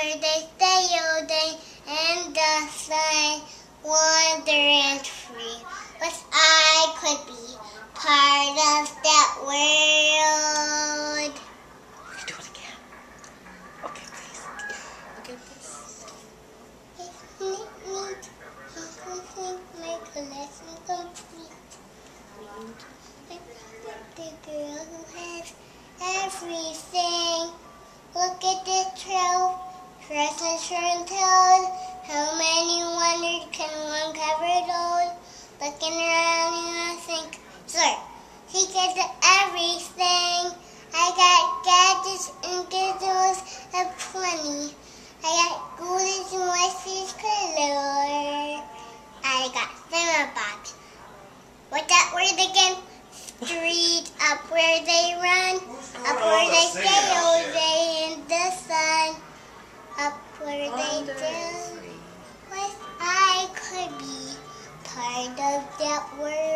where they stay all day in the sun, wandering free. Wish I could be part of that world. Do it again. Okay, please. Okay, please. Make a lesson complete. The girl who has everything. Look at this trail, dresses and toes. How many wonders can one cover those? Looking around and I think, sir, he gets everything. I got gadgets and gizmos aplenty. I got goodies and wishes galore. I got Cinnabox. What's that word again? Street, up where they run, up where they stay all day in the sun, up where they do. Wish I could be part of that world.